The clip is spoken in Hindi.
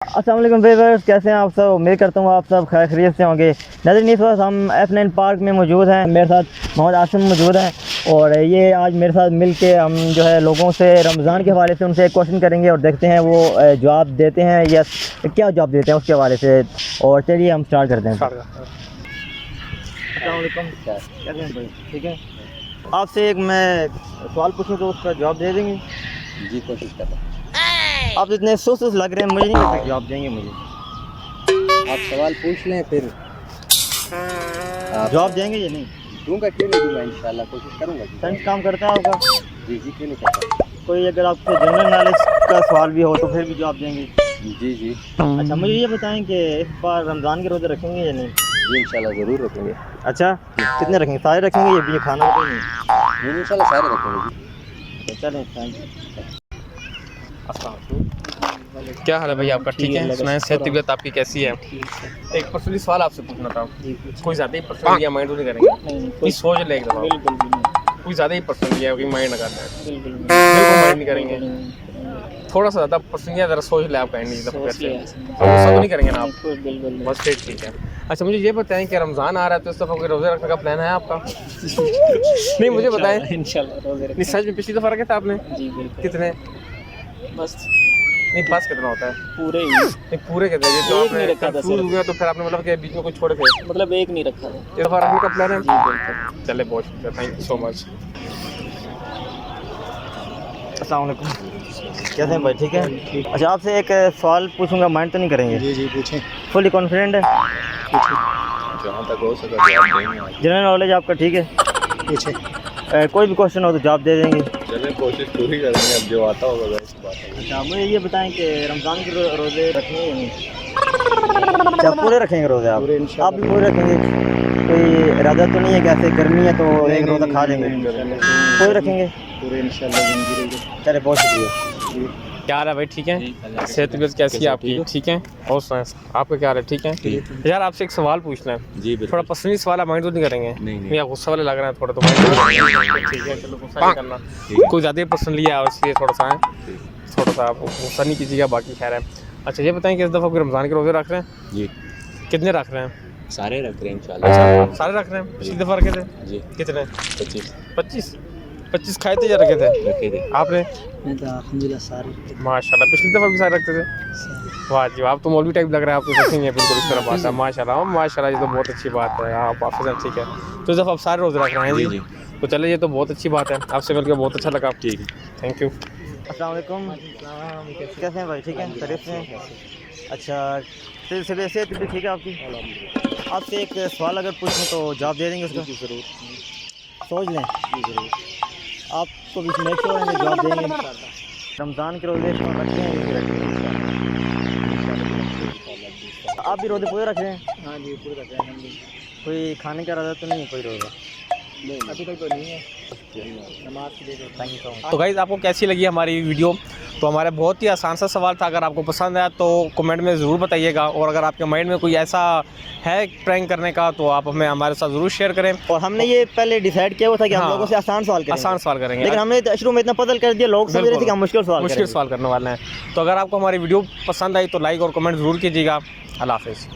अस्सलाम वालेकुम व्यूअर्स, कैसे हैं आप सब। उम्मीद करता हूँ आप सब खैर खैरियत से होंगे। नाज़रीन, इस वक्त हम F9 पार्क में मौजूद हैं। मेरे साथ मोहम्मद आसिम मौजूद हैं और ये आज मेरे साथ मिल के हम जो है लोगों से रमज़ान के हवाले से उनसे एक क्वेश्चन करेंगे और देखते हैं वो जवाब देते हैं या क्या जवाब देते हैं उसके हवाले से। और चलिए हम स्टार्ट करते हैं। अस्सलाम वालेकुम, कैसे हैं भाई? ठीक है। आपसे एक मैं सवाल पूछूँ तो उसका जवाब दे देंगे? जी, कोशिश कर रहा हूँ। आप इतने सुस्त लग रहे हैं, मुझे नहीं लगता जवाब देंगे मुझे। आप सवाल पूछ लें फिर जवाब देंगे या नहीं? दूंगा, क्यों नहीं दूंगा, इंशाल्लाह कोशिश करूंगा। सेंस काम करता है आपका? जी जी, क्यों नहीं करता। कोई अगर आपसे जनरल नॉलेज का सवाल भी हो तो फिर भी जवाब देंगे? जी जी अच्छा, मुझे ये बताएं कि इस बार रमज़ान के रोज़े रखेंगे या नहीं? जी, इंशाल्लाह ज़रूर रखेंगे। अच्छा, कितने रखेंगे? सारे रखेंगे या भी खाना रखेंगे? जी, इंशाल्लाह सारे रखेंगे जी। चलें, थैंक यू। क्या हाल है भाई आपका? ठीक है। सुनाएं, सेहत तबीयत आपकी कैसी है? एक पर्सनली सवाल आपसे पूछना था। कोई ज़्यादा ही पर्सनल या माइंड नहीं करेंगे, कोई सोच ले एक दफ़ा। कोई ज़्यादा ही पर्सनल या कोई माइंड ना करना है, बिल्कुल माइंड नहीं करेंगे। थोड़ा सा ज़्यादा पर्सनल ज़रा सोच ले आप कहेंगे दफ़ा कैसे, गुस्सा तो नहीं करेंगे ना आप? बस फिर ठीक है। अच्छा, मुझे ये बताएं कि रमज़ान आ रहा है तो इस दफ़ा कोई रोज़े रखने का प्लान है आपका? नहीं, मुझे बताएं। इंशाल्लाह रोज़े नहीं, सच में पिछली दफ़ा रखे थे आपने? जी बिल्कुल। कितने? बस नहीं, बस कितना होता है? पूरे ही, नहीं, पूरे कितने? ये तो एक आपने नहीं रखा था कंफ्यूज हो गया तो फिर आपने मतलब कि बीच में कुछ छोड़े थे? मतलब एक नहीं रखा था। इस बार रखने का प्लान है? जी बिल्कुल। चले, बहुत शुक्रिया, थैंक यू सो मच। अस्सलाम वालेकुम, कैसे हैं भाई? ठीक है। अच्छा, आपसे एक सवाल पूछूंगा, माइंड तो नहीं करेंगे? जी जी, पूछें। फुली कॉन्फिडेंट है? जहाँ तक हो सका जवाब देंगे। जनरल नॉलेज आपका ठीक है? पूछें। कोई भी क्वेश्चन हो तो जवाब दे देंगे? चलें, कोशिश पूरी करेंगे, अब जो आता होगा वैसी बात है। अच्छा, मुझे ये बताएं कि रमज़ान के रोज़े रखेंगे या नहीं? अच्छा, पूरे रखेंगे रोज़े आप? पूरे इंशाल्लाह। आप भी पूरे रखेंगे? कोई इरादा तो नहीं है कि ऐसे गर्मी है तो एक रोज़ा खा लेंगे? पूरे रखेंगे? पूरे इंशाल्लाह ज़िंदगी रहेगी। चले, बहुत शुक्रिया। क्या हाल है भाई? ठीक है। सेहत तबीयत कैसी है आपकी? ठीक है। और सुनाएं, आपका क्या हाल है? ठीक है। यार आपसे एक सवाल पूछना है। जी थोड़ा पर्सनली सवाल है, माइंड तो नहीं करेंगे? नहीं। या गुस्सा वाले लग रहे हैं थोड़ा तो माइंड? ठीक है, चलो गुस्सा नहीं करना। कोई ज़्यादा ही पर्सनली है इसलिए थोड़ा सा है, थोड़ा सा आप गुस्सा नहीं कीजिएगा, बाकी खैर है। अच्छा, ये बताएं कि इस दफ़ा कोई रमज़ान के रोज़े रख रहे हैं? जी, कितने रख रहे हैं? सारे रख रहे हैं इंशाल्लाह। सारे रख रहे हैं? पिछली दफ़ा रखे थे? जी, कितने? 25 25 खाए थे या रखे थे रखे थे। आपने? मैं तो अल्हम्दुलिल्लाह सारे माशाल्लाह, पिछली दफ़ा भी सारे रखते थे? वाह जी, आप तो मौलवी टाइप लग रहा है, आप तो सही है बिल्कुल इस तरह बात है। माशाल्लाह माशाल्लाह, ये तो बहुत अच्छी बात है। आप हाफ़िज़ हैं, ठीक है। तो इस दफ़ा आप सारे रोज़े रख रहे हैं? जी। तो चलिए, ये तो बहुत अच्छी बात है, आपसे मिलकर बहुत अच्छा लगा। ठीक है, थैंक यू। अस्सलाम वालेकुम, कैसे हैं भाई? ठीक है, खैरियत से हैं? अच्छा, फिर सेहत भी ठीक है आपकी? आपसे एक सवाल अगर पूछूं तो जवाब दे देंगे उसका? ज़रूर। सोच लें। जी ज़रूर। आपको भी मेक श्योर है जवाब देंगे? रमज़ान के रोज़े इस बार रखते हैं या नहीं रखते हैं? आप भी रोज़े पूरे रख रहे हैं? हाँ जी, पूरे रख रहे हैं। कोई खाने का इरादा तो नहीं है कोई रोज़ा? नहीं, अभी तक तो नहीं है। नमाज के लिए थैंक यू सो मच। तो गाइस, आपको कैसी लगी हमारी वीडियो? तो हमारा बहुत ही आसान सा सवाल था, अगर आपको पसंद आया तो कमेंट में ज़रूर बताइएगा। और अगर आपके माइंड में कोई ऐसा है प्रैंक करने का तो आप हमें हमारे साथ ज़रूर शेयर करें। और हमने ये पहले डिसाइड किया हुआ था कि हम हाँ, लोगों से आसान सवाल करेंगे। आसान सवाल करेंगे, लेकिन हमने तो शुरू में इतना पतल कर दिया, लोग समझ रहे थे कि हम मुश्किल सवाल करने वाले हैं। तो अगर आपको हमारी वीडियो पसंद आई तो लाइक और कमेंट ज़रूर कीजिएगा। अल्लाह हाफ़िज़।